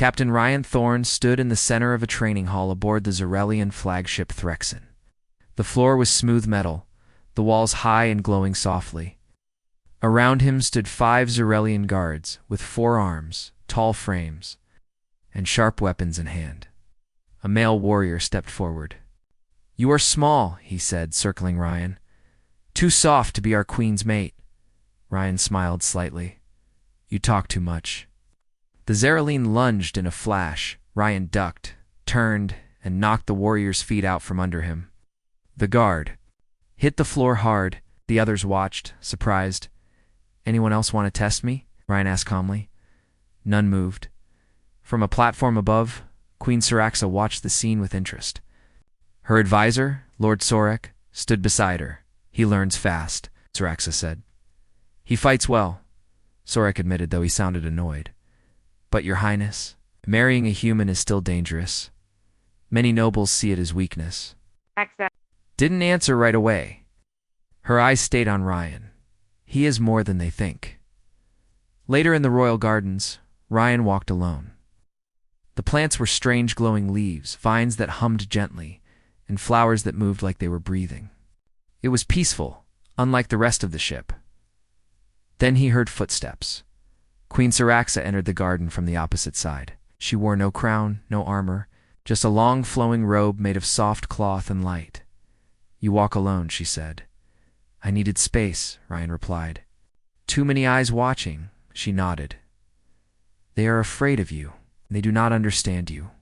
Captain Ryan Thorne stood in the center of a training hall aboard the Zarelian flagship Threxen. The floor was smooth metal, the walls high and glowing softly. Around him stood 5 Zarelian guards with 4 arms, tall frames, and sharp weapons in hand. A male warrior stepped forward. "You are small," he said, circling Ryan. "Too soft to be our queen's mate." Ryan smiled slightly. "You talk too much." The Zarelian lunged in a flash. Ryan ducked, turned, and knocked the warrior's feet out from under him. The guard hit the floor hard. The others watched, surprised. "Anyone else want to test me?" Ryan asked calmly. None moved. From a platform above, Queen Syraxa watched the scene with interest. Her advisor, Lord Sorek, stood beside her. "He learns fast," Syraxa said. "He fights well," Sorek admitted, though he sounded annoyed. "But, Your Highness, marrying a human is still dangerous. Many nobles see it as weakness." Didn't answer right away. Her eyes stayed on Ryan. He is more than they think. Later in the royal gardens, Ryan walked alone. The plants were strange glowing leaves, vines that hummed gently, and flowers that moved like they were breathing. It was peaceful, unlike the rest of the ship. Then he heard footsteps. Queen Syraxa entered the garden from the opposite side. She wore no crown, no armor, just a long flowing robe made of soft cloth and light. "You walk alone," she said. "I needed space," Ryan replied. "Too many eyes watching," she nodded. "They are afraid of you. They do not understand you."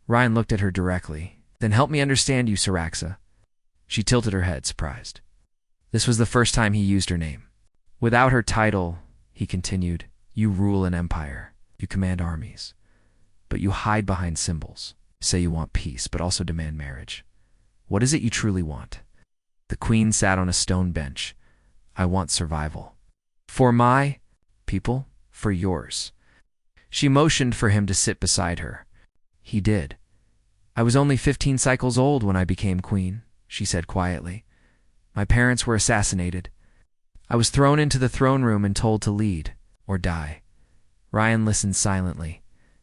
Ryan looked at her directly. "Then help me understand you, Syraxa." She tilted her head, surprised. This was the first time he used her name. "Without her title," he continued, "you rule an empire. You command armies. But you hide behind symbols. Say you want peace, but also demand marriage. What is it you truly want?" The queen sat on a stone bench. "I want survival. For my people, for yours." She motioned for him to sit beside her. He did. "I was only 15 cycles old when I became queen," she said quietly. "My parents were assassinated. I was thrown into the throne room and told to lead, or die." Ryan listened silently.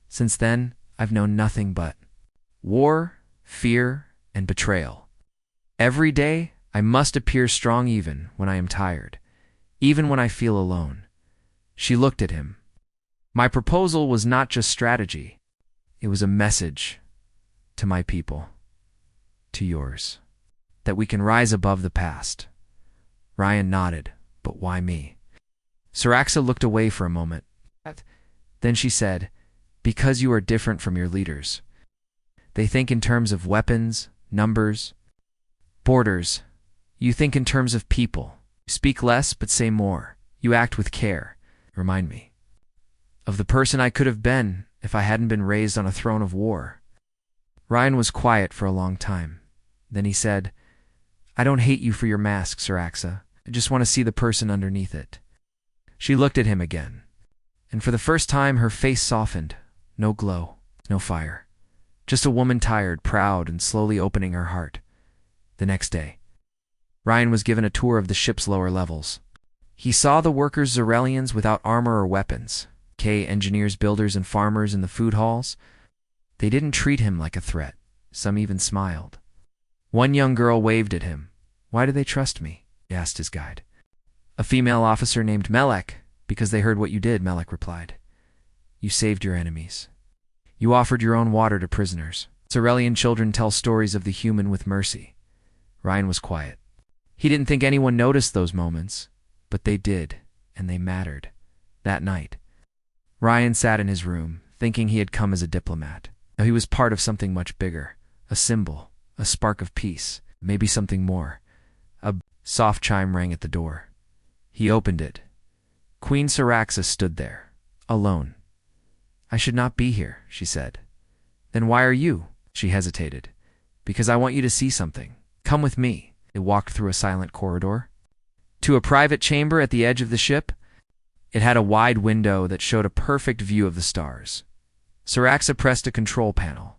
"Since then, I've known nothing but war, fear, and betrayal. Every day, I must appear strong even when I am tired, even when I feel alone." She looked at him. "My proposal was not just strategy. It was a message to my people, to yours, that we can rise above the past." Ryan nodded. "But why me?" Syraxa looked away for a moment. Then she said, "Because you are different from your leaders. They think in terms of weapons, numbers, borders. You think in terms of people. You speak less but say more. You act with care. Remind me of the person I could have been if I hadn't been raised on a throne of war." Ryan was quiet for a long time. Then he said, "I don't hate you for your mask, Syraxa. I just want to see the person underneath it." She looked at him again, and for the first time her face softened. No glow, no fire. Just a woman tired, proud, and slowly opening her heart. The next day, Ryan was given a tour of the ship's lower levels. He saw the workers Zarelians without armor or weapons, engineers, builders, and farmers in the food halls. They didn't treat him like a threat. Some even smiled. One young girl waved at him. "Why do they trust me?" he asked his guide. "A female officer named Melek, because they heard what you did," Melek replied. "You saved your enemies. You offered your own water to prisoners. Zarelian children tell stories of the human with mercy." Ryan was quiet. He didn't think anyone noticed those moments, but they did, and they mattered. That night, Ryan sat in his room, thinking he had come as a diplomat. Now he was part of something much bigger, a symbol, a spark of peace, maybe something more. A soft chime rang at the door. He opened it. Queen Syraxa stood there, alone. "I should not be here," she said. "Then why are you?" She hesitated. "Because I want you to see something. Come with me." They walked through a silent corridor to a private chamber at the edge of the ship. It had a wide window that showed a perfect view of the stars. Syraxa pressed a control panel.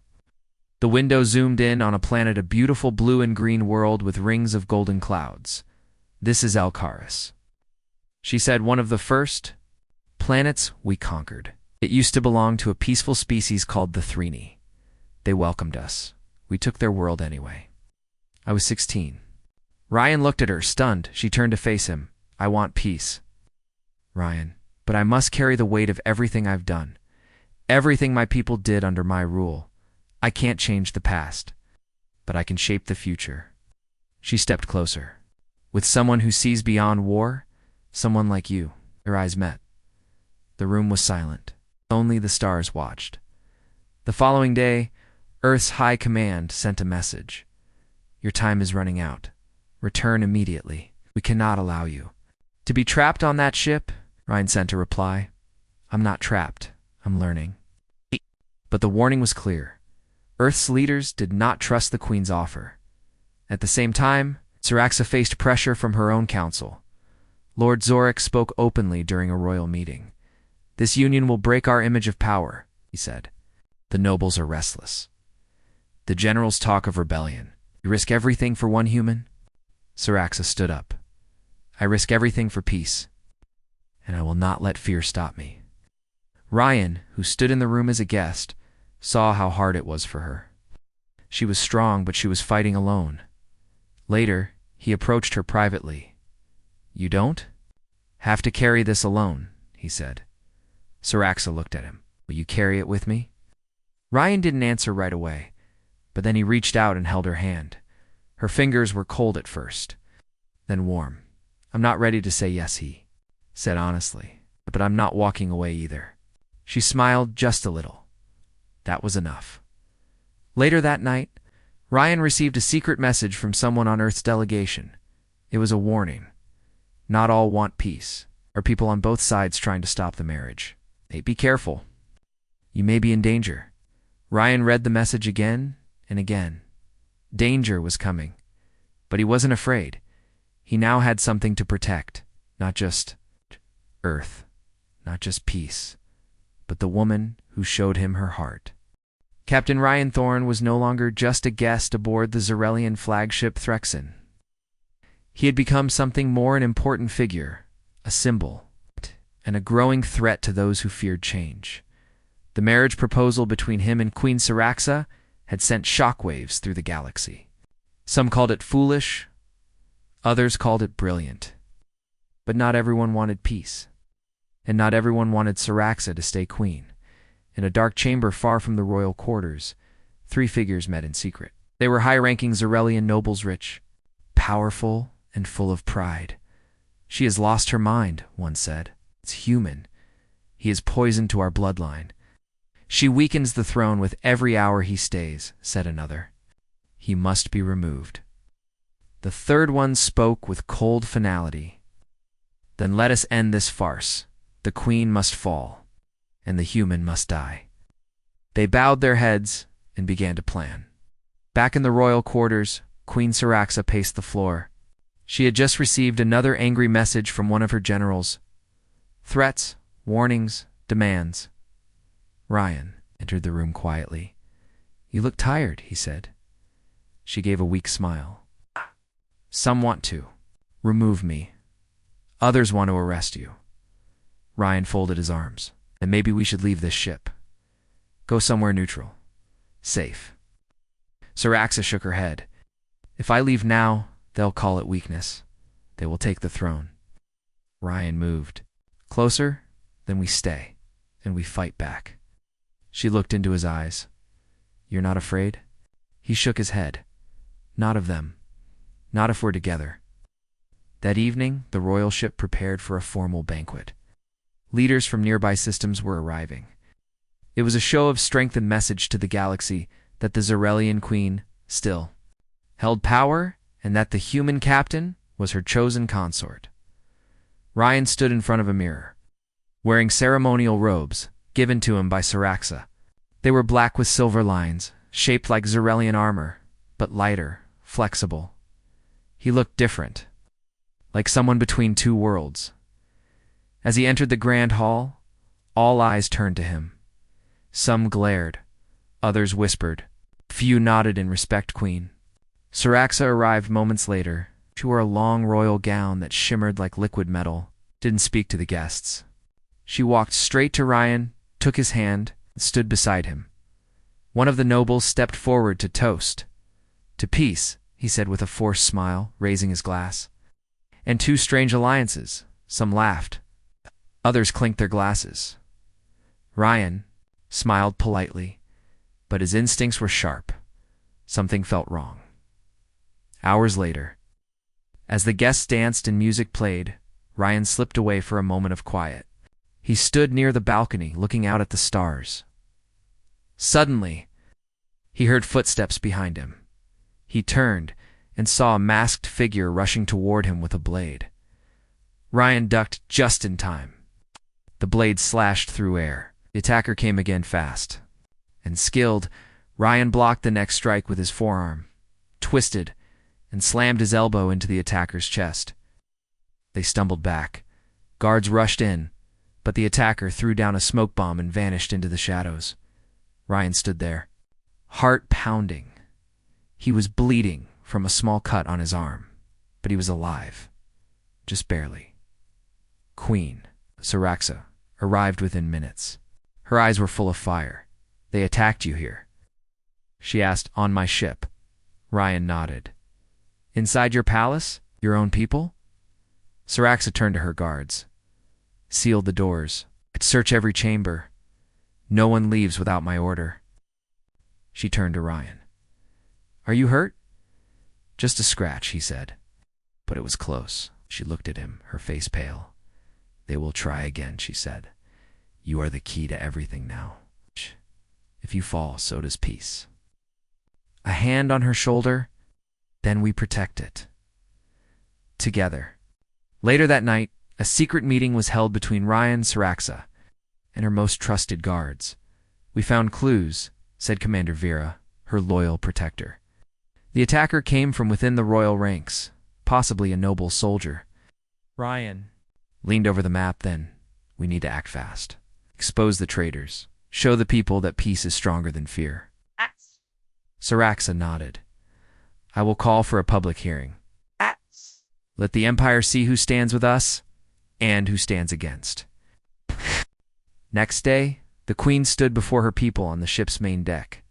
The window zoomed in on a planet, a beautiful blue and green world with rings of golden clouds. "This is Alcaris," she said, "one of the first planets we conquered." It used to belong to a peaceful species called the Thrini. They welcomed us. We took their world anyway. I was 16. Ryan looked at her, stunned. She turned to face him. I want peace. Ryan, but I must carry the weight of everything I've done. Everything my people did under my rule. I can't change the past, but I can shape the future. She stepped closer. With someone who sees beyond war, someone like you. Their eyes met. The room was silent. Only the stars watched. The following day, Earth's High Command sent a message. Your time is running out. Return immediately. We cannot allow you to be trapped on that ship. Ryan sent a reply. I'm not trapped. I'm learning. But the warning was clear. Earth's leaders did not trust the Queen's offer. At the same time, Saraxa faced pressure from her own council. Lord Zorik spoke openly during a royal meeting. This union will break our image of power, he said. The nobles are restless. The generals talk of rebellion. You risk everything for one human? Saraxa stood up. I risk everything for peace, and I will not let fear stop me. Ryan, who stood in the room as a guest, saw how hard it was for her. She was strong, but she was fighting alone. Later, he approached her privately. You don't have to carry this alone, he said. Saraxa looked at him. Will you carry it with me? Ryan didn't answer right away, but then he reached out and held her hand. Her fingers were cold at first, then warm. I'm not ready to say yes, he said honestly, but I'm not walking away either. She smiled just a little. That was enough. Later that night, Ryan received a secret message from someone on Earth's delegation. It was a warning. Not all want peace. There are people on both sides trying to stop the marriage. Hey, be careful. You may be in danger. Ryan read the message again and again. Danger was coming, but he wasn't afraid. He now had something to protect, not just Earth, not just peace, but the woman who showed him her heart. Captain Ryan Thorne was no longer just a guest aboard the Zarelian flagship Threxen. He had become something more, an important figure, a symbol, and a growing threat to those who feared change. The marriage proposal between him and Queen Saraxa had sent shockwaves through the galaxy. Some called it foolish, others called it brilliant. But not everyone wanted peace, and not everyone wanted Saraxa to stay queen. In a dark chamber far from the royal quarters, 3 figures met in secret. They were high-ranking Zarelian nobles, rich, powerful, and full of pride. She has lost her mind, one said. It's human. He is poison to our bloodline. She weakens the throne with every hour he stays, said another. He must be removed. The third one spoke with cold finality. Then let us end this farce. The queen must fall, and the human must die. They bowed their heads and began to plan. Back in the royal quarters, Queen Saraxa paced the floor. She had just received another angry message from one of her generals. Threats, warnings, demands. Ryan entered the room quietly. You look tired, he said. She gave a weak smile. Some want to remove me. Others want to arrest you. Ryan folded his arms. And maybe we should leave this ship. Go somewhere neutral. Safe. Saraxa shook her head. If I leave now, they'll call it weakness. They will take the throne. Ryan moved. Closer, then we stay, and we fight back. She looked into his eyes. You're not afraid? He shook his head. Not of them. Not if we're together. That evening, the royal ship prepared for a formal banquet. Leaders from nearby systems were arriving. It was a show of strength and message to the galaxy that the Zarelian queen still held power and that the human captain was her chosen consort. Ryan stood in front of a mirror, wearing ceremonial robes given to him by Saraxa. They were black with silver lines, shaped like Zarelian armor, but lighter, flexible. He looked different, like someone between 2 worlds. As he entered the grand hall, all eyes turned to him. Some glared, others whispered. Few nodded in respect, Queen. Saraxa arrived moments later. She wore a long royal gown that shimmered like liquid metal, didn't speak to the guests. She walked straight to Ryan took his hand, and stood beside him. One of the nobles stepped forward to toast. "To peace," he said with a forced smile, raising his glass. "And two strange alliances." Some laughed. Others clinked their glasses. Ryan smiled politely, but his instincts were sharp. Something felt wrong. Hours later, as the guests danced and music played, Ryan slipped away for a moment of quiet. He stood near the balcony, looking out at the stars. Suddenly, he heard footsteps behind him. He turned and saw a masked figure rushing toward him with a blade. Ryan ducked just in time. The blade slashed through air. The attacker came again fast. And skilled, Ryan blocked the next strike with his forearm, twisted, and slammed his elbow into the attacker's chest. They stumbled back. Guards rushed in, but the attacker threw down a smoke bomb and vanished into the shadows. Ryan stood there, heart pounding. He was bleeding from a small cut on his arm, but he was alive. Just barely. Queen Syraxa arrived within minutes. Her eyes were full of fire. "They attacked you here?" she asked. "On my ship." Ryan nodded. "Inside your palace? Your own people?" Syraxa turned to her guards. "Sealed the doors. Search every chamber. No one leaves without my order." She turned to Ryan. "Are you hurt?" "Just a scratch," he said. But it was close. She looked at him, her face pale. "They will try again," she said. "You are the key to everything now. If you fall, so does peace." A hand on her shoulder, then we protect it. Together. Later that night, a secret meeting was held between Ryan Syraxa and her most trusted guards. "We found clues," said Commander Vera, her loyal protector. "The attacker came from within the royal ranks, possibly a noble soldier." Ryan leaned over the map. "Then we need to act fast. Expose the traitors. Show the people that peace is stronger than fear." Syraxa nodded. "I will call for a public hearing. Let the Empire see who stands with us and who stands against." Next day, the Queen stood before her people on the ship's main deck.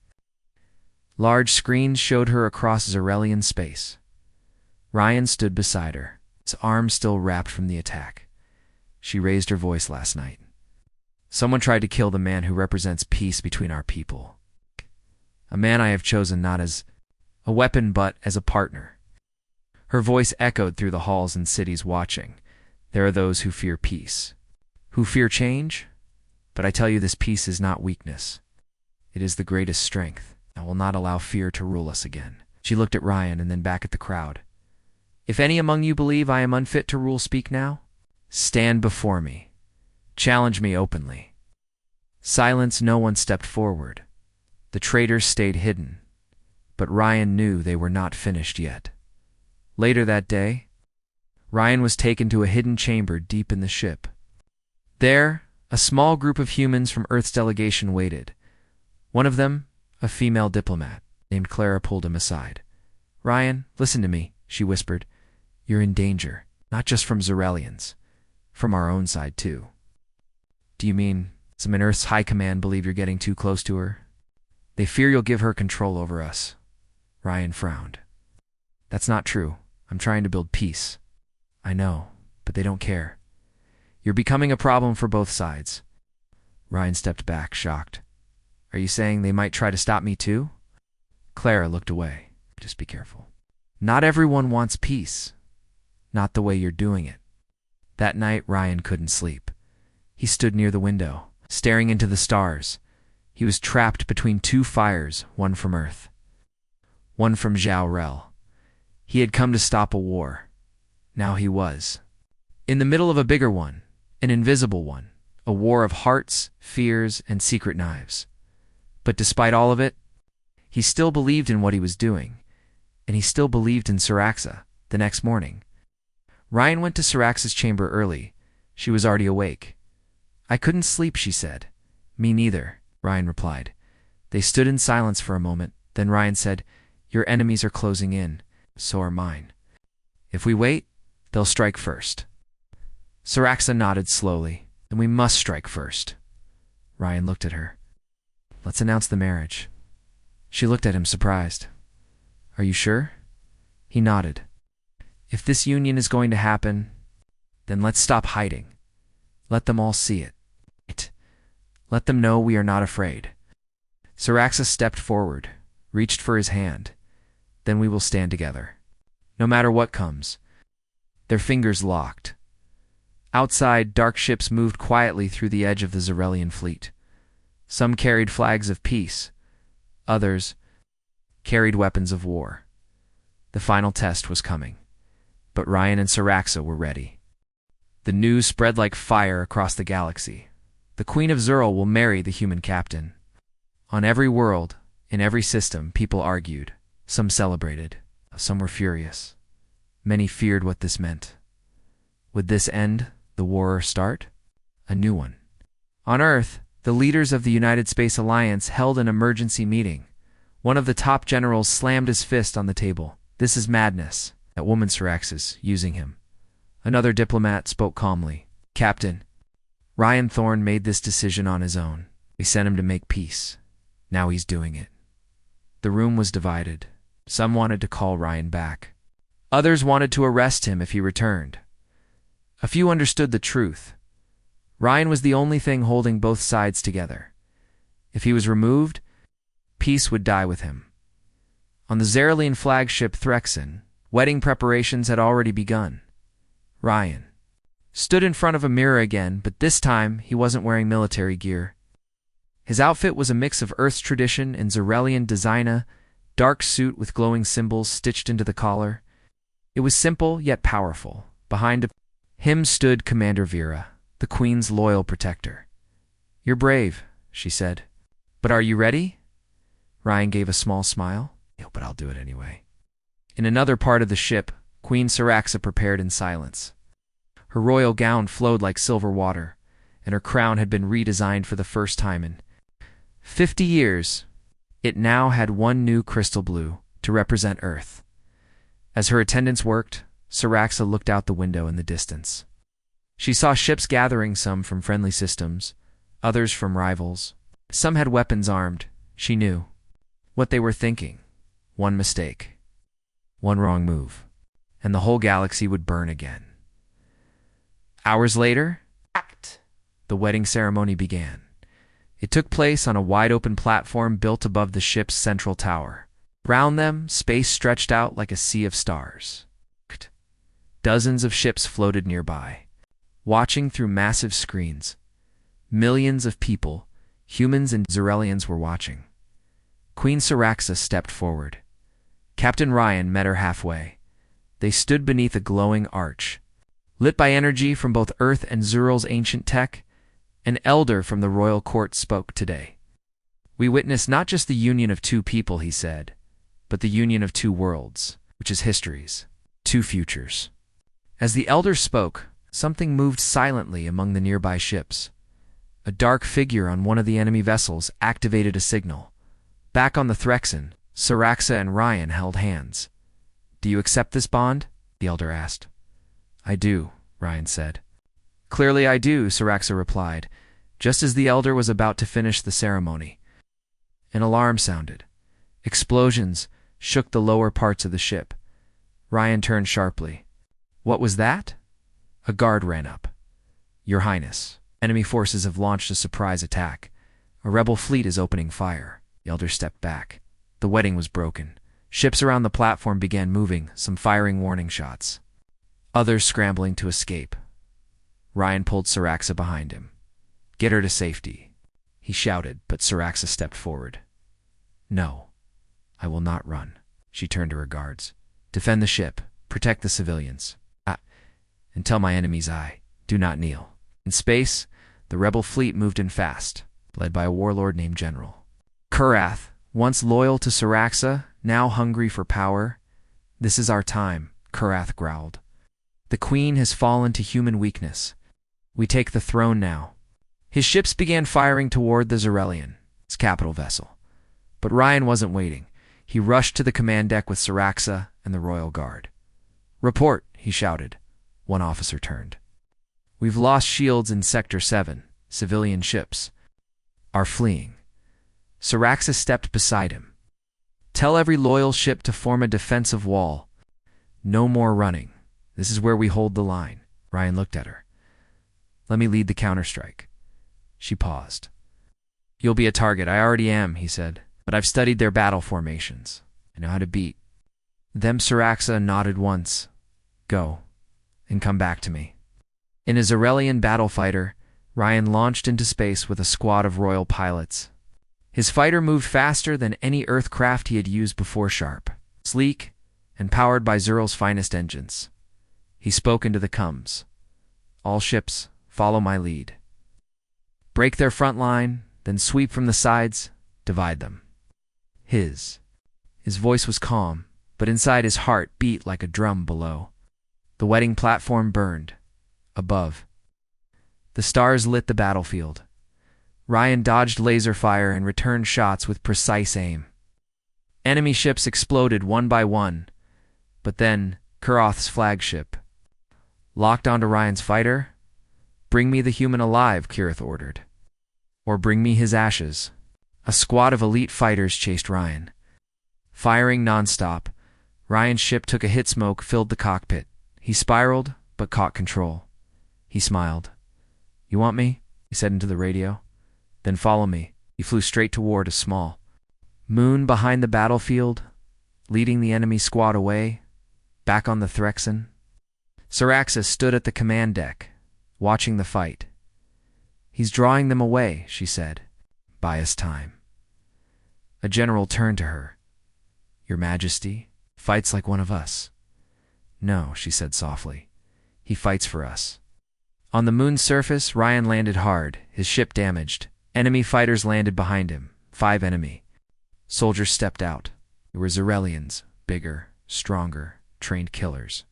Large screens showed her across Zarelian space. Ryan stood beside her, his arms still wrapped from the attack. She raised her voice. "Last night, someone tried to kill the man who represents peace between our people. A man I have chosen not as a weapon but as a partner." Her voice echoed through the halls and cities watching. "There are those who fear peace, who fear change, but I tell you this peace is not weakness. It is the greatest strength. I will not allow fear to rule us again." She looked at Ryan and then back at the crowd. "If any among you believe I am unfit to rule, speak now. Stand before me. Challenge me openly." Silence. No one stepped forward. The traitors stayed hidden, but Ryan knew they were not finished yet. Later that day, Ryan was taken to a hidden chamber deep in the ship. There, a small group of humans from Earth's delegation waited. One of them, a female diplomat named Clara, pulled him aside. "Ryan, listen to me," she whispered. "You're in danger, not just from Zarelians, from our own side too." "Do you mean some in Earth's high command believe you're getting too close to her? They fear you'll give her control over us." Ryan frowned. "That's not true. I'm trying to build peace." "I know, but they don't care. You're becoming a problem for both sides." Ryan stepped back, shocked. "Are you saying they might try to stop me too?" Clara looked away. "Just be careful. Not everyone wants peace. Not the way you're doing it." That night, Ryan couldn't sleep. He stood near the window, staring into the stars. He was trapped between two fires, one from Earth, one from Zhao. He had come to stop a war. Now he was in the middle of a bigger one, an invisible one, a war of hearts, fears, and secret knives. But despite all of it, he still believed in what he was doing, and he still believed in Syraxa. The next morning, Ryan went to Syraxa's chamber early. She was already awake. "I couldn't sleep," she said. "Me neither," Ryan replied. They stood in silence for a moment. Then Ryan said, "Your enemies are closing in. So are mine. If we wait, they'll strike first." Syraxa nodded slowly. "Then we must strike first." Ryan looked at her. Let's announce the marriage. She looked at him surprised. Are you sure? He nodded. If this union is going to happen, then let's stop hiding. Let them all see it. Let them know we are not afraid. Saraxa stepped forward, reached for his hand. Then we will stand together. No matter what comes. Their fingers locked. Outside, dark ships moved quietly through the edge of the Zarelian fleet. Some carried flags of peace. Others carried weapons of war. The final test was coming. But Ryan and Saraxa were ready. The news spread like fire across the galaxy. The Queen of Zurl will marry the human captain. On every world, in every system, people argued. Some celebrated. Some were furious. Many feared what this meant. Would this end the war or start a new one? On Earth, the leaders of the United Space Alliance held an emergency meeting. One of the top generals slammed his fist on the table. This is madness. That woman Saraxa's using him. Another diplomat spoke calmly. Captain, Ryan Thorne made this decision on his own. We sent him to make peace. Now he's doing it. The room was divided. Some wanted to call Ryan back. Others wanted to arrest him if he returned. A few understood the truth. Ryan was the only thing holding both sides together. If he was removed, peace would die with him. On the Zarelian flagship Threxen, wedding preparations had already begun. Ryan stood in front of a mirror again, but this time he wasn't wearing military gear. His outfit was a mix of Earth's tradition and Zarelian design, dark suit with glowing symbols stitched into the collar. It was simple yet powerful. Behind him stood Commander Vera, the Queen's loyal protector. You're brave, she said. But are you ready? Ryan gave a small smile. But I'll do it anyway. In another part of the ship, Queen Saraxa prepared in silence. Her royal gown flowed like silver water, and her crown had been redesigned for the first time in 50 years. It now had one new crystal blue to represent Earth. As her attendants worked, Saraxa looked out the window in the distance. She saw ships gathering, some from friendly systems, others from rivals. Some had weapons armed. She knew what they were thinking. One mistake, one wrong move, and the whole galaxy would burn again. Hours later, the wedding ceremony began. It took place on a wide-open platform built above the ship's central tower. Round them, space stretched out like a sea of stars. Dozens of ships floated nearby, watching through massive screens. Millions of people, humans and Zarelians, were watching. Queen Saraxa stepped forward. Captain Ryan met her halfway. They stood beneath a glowing arch. Lit by energy from both Earth and Zurl's ancient tech, an elder from the royal court spoke today. We witness not just the union of two people, he said, but the union of two worlds, which is history's two futures. As the elder spoke, something moved silently among the nearby ships. A dark figure on one of the enemy vessels activated a signal. Back on the Threxen, Saraxa and Ryan held hands. Do you accept this bond? The elder asked. I do, Ryan said. Clearly I do, Saraxa replied, just as the elder was about to finish the ceremony. An alarm sounded. Explosions shook the lower parts of the ship. Ryan turned sharply. What was that? A guard ran up. Your Highness, enemy forces have launched a surprise attack. A rebel fleet is opening fire. The elder stepped back. The wedding was broken. Ships around the platform began moving, some firing warning shots. Others scrambling to escape. Ryan pulled Saraxa behind him. Get her to safety, he shouted, but Saraxa stepped forward. No, I will not run. She turned to her guards. Defend the ship. Protect the civilians. And tell my enemies do not kneel. In space, the rebel fleet moved in fast, led by a warlord named General Kurath, once loyal to Saraxa, now hungry for power. This is our time, Kurath growled. The queen has fallen to human weakness. We take the throne now. His ships began firing toward the Zarelian, its capital vessel. But Ryan wasn't waiting. He rushed to the command deck with Saraxa and the royal guard. Report, he shouted. One officer turned. We've lost shields in Sector 7, civilian ships. are fleeing. Syraxis stepped beside him. Tell every loyal ship to form a defensive wall. No more running. This is where we hold the line. Ryan looked at her. Let me lead the counterstrike. She paused. You'll be a target. I already am, he said. But I've studied their battle formations. I know how to beat them. Syraxa nodded once. Go, and come back to me. In a Zarelian battle fighter, Ryan launched into space with a squad of royal pilots. His fighter moved faster than any Earth craft he had used before. Sharp, sleek, and powered by Zurl's finest engines. He spoke into the comms. All ships, follow my lead. Break their front line, then sweep from the sides, divide them. His voice was calm, but inside his heart beat like a drum below. The wedding platform burned. Above, the stars lit the battlefield. Ryan dodged laser fire and returned shots with precise aim. Enemy ships exploded one by one, but then Kuroth's flagship locked onto Ryan's fighter. Bring me the human alive, Kuroth ordered. Or bring me his ashes. A squad of elite fighters chased Ryan. Firing nonstop, Ryan's ship took a hit. Smoke filled the cockpit. He spiraled, but caught control. He smiled. You want me? He said into the radio. Then follow me. He flew straight toward a small moon behind the battlefield, leading the enemy squad away, back on the Threxen. Syraxis stood at the command deck, watching the fight. He's drawing them away, she said. Buy us time. A general turned to her. Your Majesty fights like one of us. No, she said softly. He fights for us. On the moon's surface, Ryan landed hard, his ship damaged. Enemy fighters landed behind him. 5 enemy soldiers stepped out. They were Zarelians, bigger, stronger, trained killers.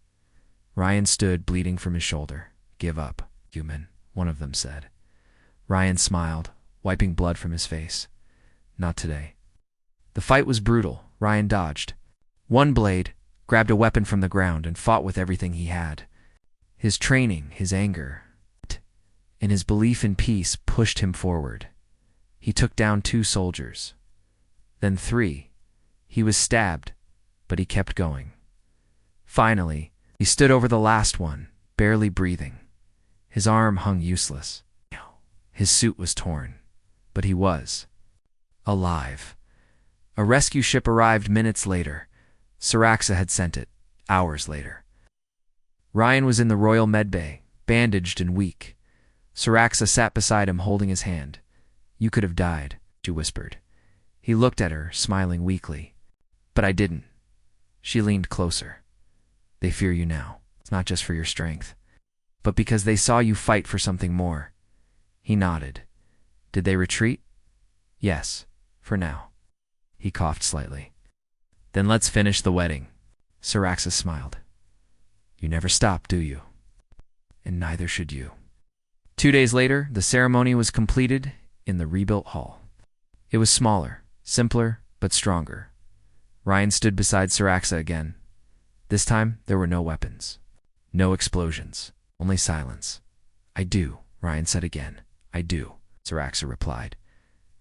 Ryan stood, bleeding from his shoulder. Give up, human, one of them said. Ryan smiled, wiping blood from his face. Not today. The fight was brutal. Ryan dodged. One blade, grabbed a weapon from the ground, and fought with everything he had. His training, his anger, and his belief in peace pushed him forward. He took down 2 soldiers. Then 3. He was stabbed, but he kept going. Finally, he stood over the last one, barely breathing. His arm hung useless. His suit was torn, but he was alive. A rescue ship arrived minutes later. Syraxa had sent it, hours later. Ryan was in the royal medbay, bandaged and weak. Syraxa sat beside him, holding his hand. You could have died, she whispered. He looked at her, smiling weakly. But I didn't. She leaned closer. They fear you now. It's not just for your strength, but because they saw you fight for something more. He nodded. Did they retreat? Yes, for now. He coughed slightly. Then let's finish the wedding. Syraxa smiled. You never stop, do you? And neither should you. 2 days later, the ceremony was completed in the rebuilt hall. It was smaller, simpler, but stronger. Ryan stood beside Syraxa again. This time, there were no weapons. No explosions. Only silence. I do, Ryan said again. I do, Syraxa replied.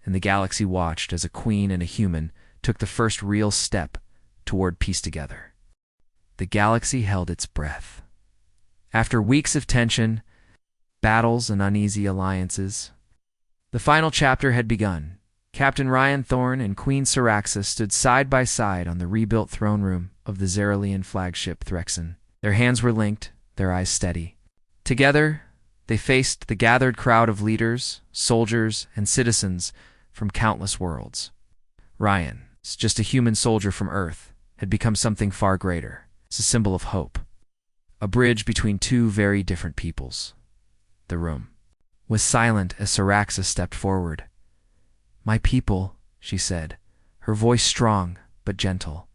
And the galaxy watched as a queen and a human took the first real step toward peace together. The galaxy held its breath. After weeks of tension, battles, and uneasy alliances, the final chapter had begun. Captain Ryan Thorne and Queen Syraxa stood side by side on the rebuilt throne room of the Zarelian flagship Threxen. Their hands were linked, their eyes steady. Together, they faced the gathered crowd of leaders, soldiers, and citizens from countless worlds. Ryan, just a human soldier from Earth, had become something far greater. It's a symbol of hope. A bridge between 2 very different peoples. The room was silent as Syraxa stepped forward. My people, she said, her voice strong but gentle.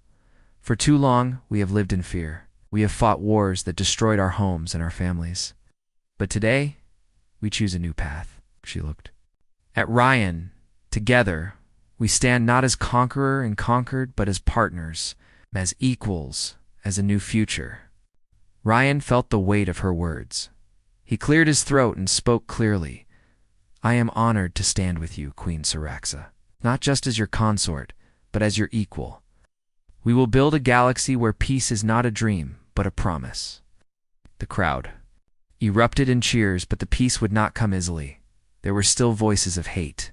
For too long, we have lived in fear. We have fought wars that destroyed our homes and our families. But today, we choose a new path. She looked at Ryan. Together, we stand not as conqueror and conquered, but as partners, as equals, as a new future. Ryan felt the weight of her words. He cleared his throat and spoke clearly. I am honored to stand with you, Queen Saraxa, not just as your consort, but as your equal. We will build a galaxy where peace is not a dream, but a promise." The crowd erupted in cheers, but the peace would not come easily. There were still voices of hate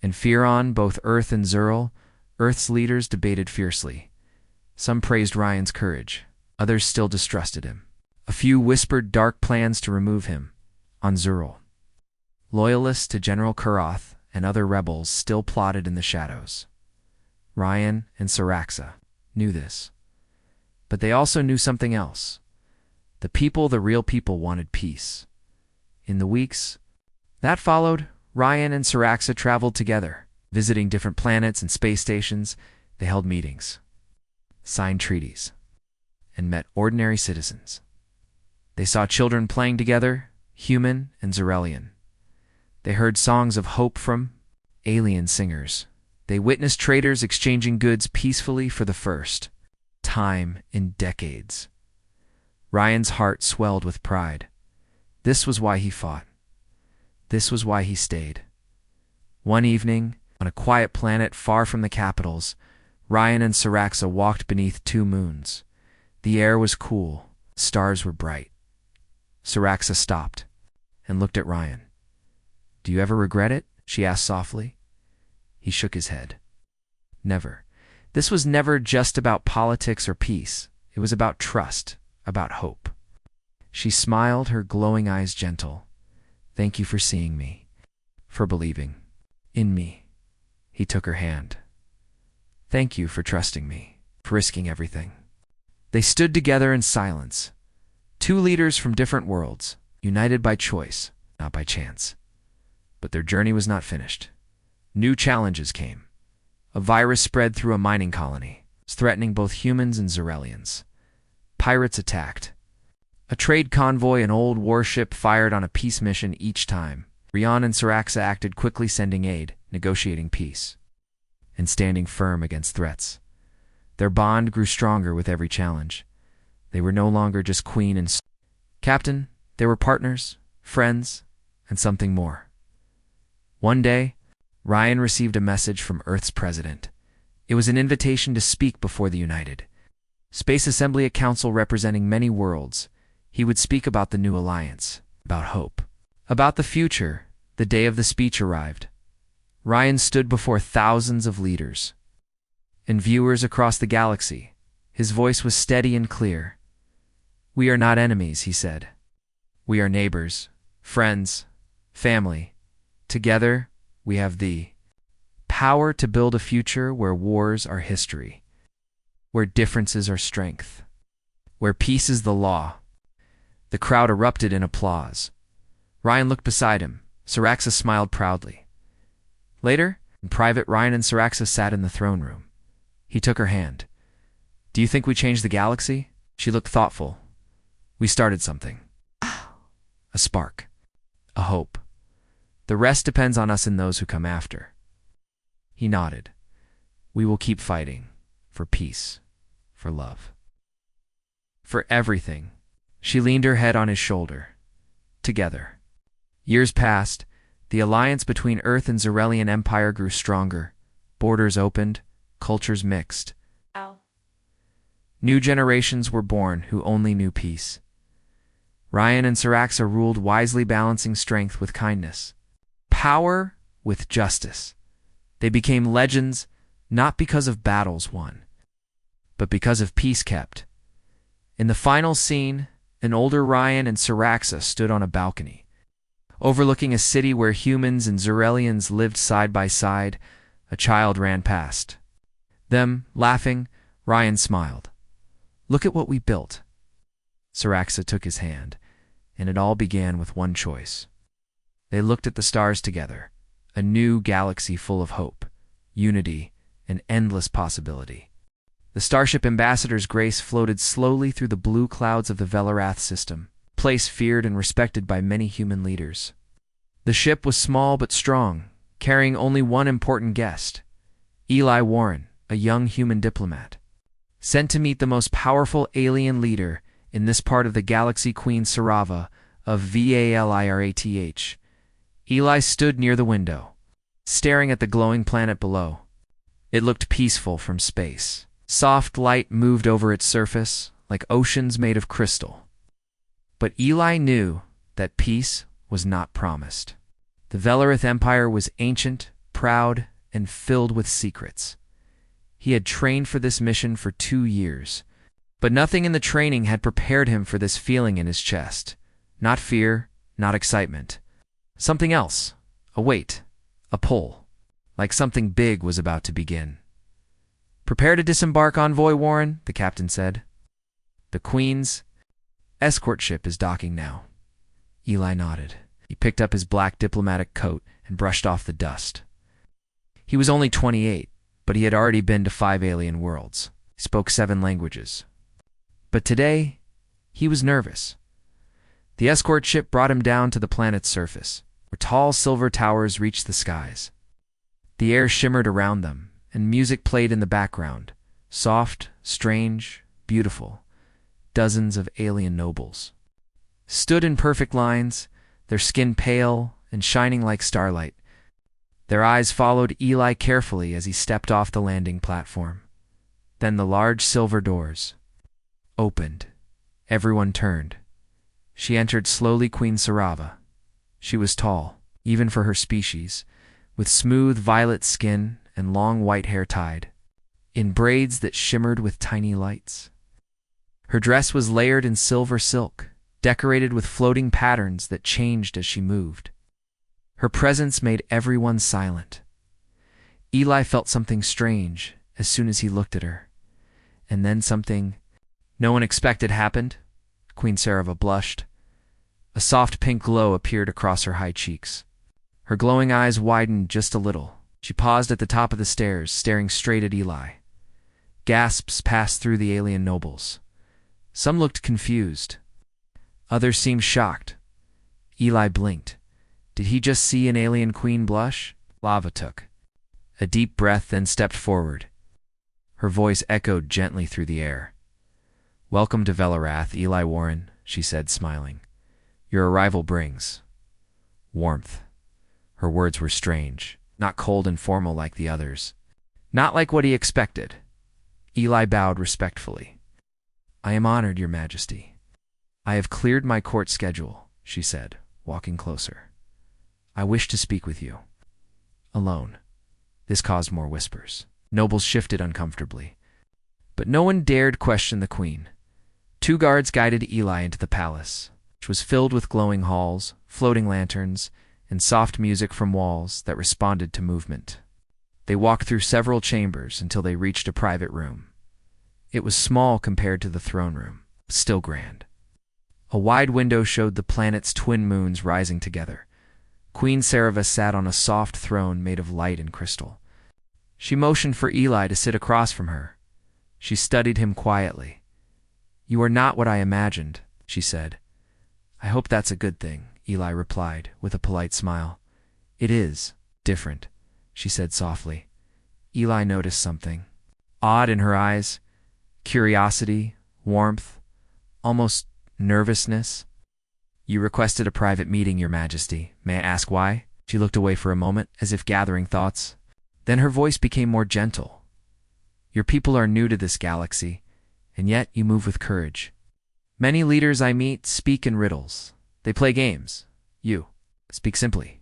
and fear on both Earth and Zerl. Earth's leaders debated fiercely. Some praised Ryan's courage, others still distrusted him. A few whispered dark plans to remove him. On Zerl, loyalists to General Kurath and other rebels still plotted in the shadows. Ryan and Saraxa knew this, but they also knew something else. The real people, wanted peace. In the weeks that followed, Ryan and Saraxa traveled together, visiting different planets and space stations. They held meetings, signed treaties, and met ordinary citizens. They saw children playing together, human and Zerelian. They heard songs of hope from alien singers. They witnessed traders exchanging goods peacefully for the first time in decades. Ryan's heart swelled with pride. This was why he fought. This was why he stayed. One evening, on a quiet planet far from the capitals, Ryan and Saraxa walked beneath two moons. The air was cool, stars were bright. Saraxa stopped and looked at Ryan. "Do you ever regret it?" she asked softly. He shook his head. Never. This was never just about politics or peace. It was about trust, about hope. She smiled, her glowing eyes gentle. "Thank you for seeing me, for believing in me." He took her hand. "Thank you for trusting me, for risking everything." They stood together in silence. Two leaders from different worlds, united by choice, not by chance. But their journey was not finished. New challenges came. A virus spread through a mining colony, threatening both humans and Zerelians. Pirates attacked. A trade convoy and old warship fired on a peace mission each time. Ryan and Saraxa acted quickly, sending aid, negotiating peace, and standing firm against threats. Their bond grew stronger with every challenge. They were no longer just queen and captain. They were partners, friends, and something more. One day, Ryan received a message from Earth's president. It was an invitation to speak before the United Space Assembly, a council representing many worlds. He would speak about the new alliance, about hope, about the future. The day of the speech arrived. Ryan stood before thousands of leaders and viewers across the galaxy. His voice was steady and clear. "We are not enemies," he said. "We are neighbors, friends, family. Together, we have the power to build a future where wars are history, where differences are strength, where peace is the law." The crowd erupted in applause. Ryan looked beside him. Saraxa smiled proudly. Later, in private, Ryan and Saraxa sat in the throne room. He took her hand. "Do you think we changed the galaxy?" She looked thoughtful. "We started something. A spark. A hope. The rest depends on us and those who come after." He nodded. "We will keep fighting. For peace. For love. For everything." She leaned her head on his shoulder. Together. Years passed. The alliance between Earth and Zerelian Empire grew stronger. Borders opened. Cultures mixed. Ow. New generations were born who only knew peace. Ryan and Saraxa ruled wisely, balancing strength with kindness, power with justice. They became legends, not because of battles won, but because of peace kept. In the final scene, an older Ryan and Saraxa stood on a balcony, overlooking a city where humans and Zerelians lived side by side. A child ran past them, laughing. Ryan smiled. "Look at what we built." Saraxa took his hand, and it all began with one choice. They looked at the stars together, a new galaxy full of hope, unity, and endless possibility. The starship Ambassador's Grace floated slowly through the blue clouds of the Velarath system, a place feared and respected by many human leaders. The ship was small but strong, carrying only one important guest, Eli Warren, a young human diplomat, sent to meet the most powerful alien leader in this part of the galaxy, Queen Sarava of Valirath. Eli stood near the window, staring at the glowing planet below. It looked peaceful from space. Soft light moved over its surface, like oceans made of crystal. But Eli knew that peace was not promised. The Velarith Empire was ancient, proud, and filled with secrets. He had trained for this mission for 2 years, but nothing in the training had prepared him for this feeling in his chest. Not fear, not excitement. Something else. A weight. A pull. Like something big was about to begin. "Prepare to disembark, Envoy Warren," the captain said. "The Queen's escort ship is docking now." Eli nodded. He picked up his black diplomatic coat and brushed off the dust. He was only 28, but he had already been to 5 alien worlds. He spoke 7 languages. But today, he was nervous. The escort ship brought him down to the planet's surface, where tall silver towers reached the skies. The air shimmered around them, and music played in the background. Soft, strange, beautiful. Dozens of alien nobles stood in perfect lines, their skin pale and shining like starlight. Their eyes followed Eli carefully as he stepped off the landing platform. Then the large silver doors opened. Everyone turned. She entered slowly. Queen Sarava. She was tall, even for her species, with smooth violet skin and long white hair tied in braids that shimmered with tiny lights. Her dress was layered in silver silk, decorated with floating patterns that changed as she moved. Her presence made everyone silent. Eli felt something strange as soon as he looked at her. And then something no one expected happened. Queen Sarava blushed. A soft pink glow appeared across her high cheeks. Her glowing eyes widened just a little. She paused at the top of the stairs, staring straight at Eli. Gasps passed through the alien nobles. Some looked confused. Others seemed shocked. Eli blinked. Did he just see an alien queen blush? Lava took a deep breath, then stepped forward. Her voice echoed gently through the air. "Welcome to Velarath, Eli Warren," she said, smiling. "Your arrival brings warmth." Her words were strange, not cold and formal like the others. Not like what he expected. Eli bowed respectfully. "I am honored, Your Majesty." "I have cleared my court schedule," she said, walking closer. "I wish to speak with you. Alone." This caused more whispers. Nobles shifted uncomfortably. But no one dared question the queen. 2 guards guided Eli into the palace, which was filled with glowing halls, floating lanterns, and soft music from walls that responded to movement. They walked through several chambers until they reached a private room. It was small compared to the throne room, but still grand. A wide window showed the planet's twin moons rising together. Queen Sarava sat on a soft throne made of light and crystal. She motioned for Eli to sit across from her. She studied him quietly. "You are not what I imagined," she said. "I hope that's a good thing," Eli replied, with a polite smile. "It is different," she said softly. Eli noticed something odd in her eyes. Curiosity, warmth, almost nervousness. "You requested a private meeting, Your Majesty. May I ask why?" She looked away for a moment, as if gathering thoughts. Then her voice became more gentle. "Your people are new to this galaxy, and yet you move with courage. Many leaders I meet speak in riddles. They play games. You speak simply.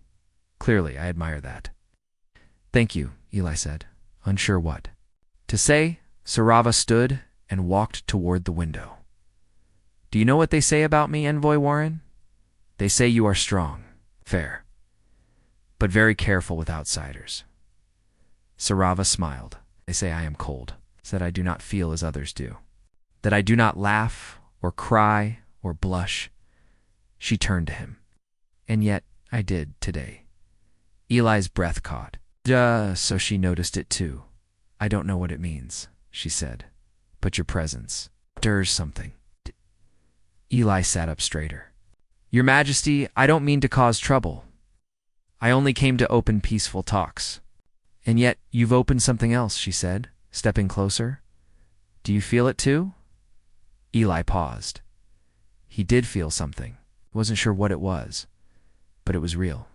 Clearly, I admire that." "Thank you," Eli said, unsure what to say. Sarava stood and walked toward the window. "Do you know what they say about me, Envoy Warren? They say you are strong, fair, but very careful with outsiders." Sarava smiled. "They say I am cold, that I do not feel as others do, that I do not laugh or cry or blush." She turned to him. "And yet I did today." Eli's breath caught. So she noticed it too. "I don't know what it means," she said, "but your presence stirs something." Eli sat up straighter. "Your Majesty, I don't mean to cause trouble. I only came to open peaceful talks." "And yet you've opened something else," she said, stepping closer. "Do you feel it too?" Eli paused. He did feel something. He wasn't sure what it was, but it was real.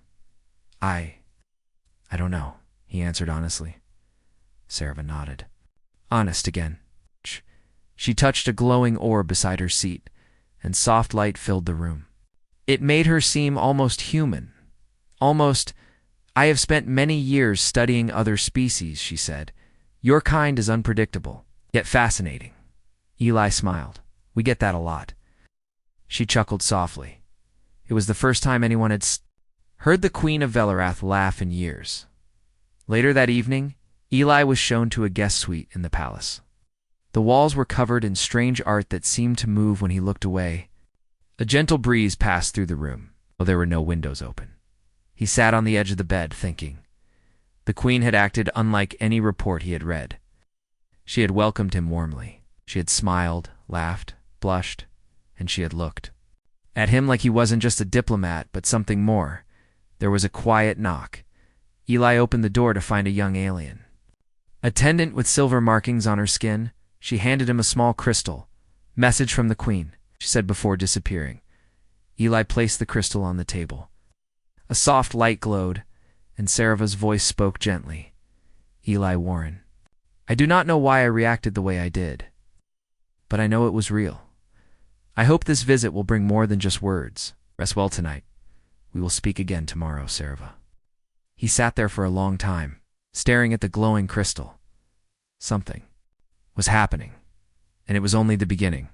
I don't know, he answered honestly. Sarah nodded. Honest again. She touched a glowing orb beside her seat, and soft light filled the room. It made her seem almost human. Almost, I have spent many years studying other species, she said. Your kind is unpredictable, yet fascinating. Eli smiled. We get that a lot. She chuckled softly. It was the first time anyone had heard the Queen of Velarath laugh in years. Later that evening, Eli was shown to a guest suite in the palace. The walls were covered in strange art that seemed to move when he looked away. A gentle breeze passed through the room, though there were no windows open. He sat on the edge of the bed, thinking. The Queen had acted unlike any report he had read. She had welcomed him warmly. She had smiled, laughed, blushed, and she had looked at him like he wasn't just a diplomat, but something more. There was a quiet knock. Eli opened the door to find a young alien. Attendant with silver markings on her skin, she handed him a small crystal. Message from the Queen, she said before disappearing. Eli placed the crystal on the table. A soft light glowed, and Sarava's voice spoke gently. Eli Warren. I do not know why I reacted the way I did, but I know it was real. I hope this visit will bring more than just words. Rest well tonight. We will speak again tomorrow, Sarava. He sat there for a long time, staring at the glowing crystal. Something was happening, and it was only the beginning.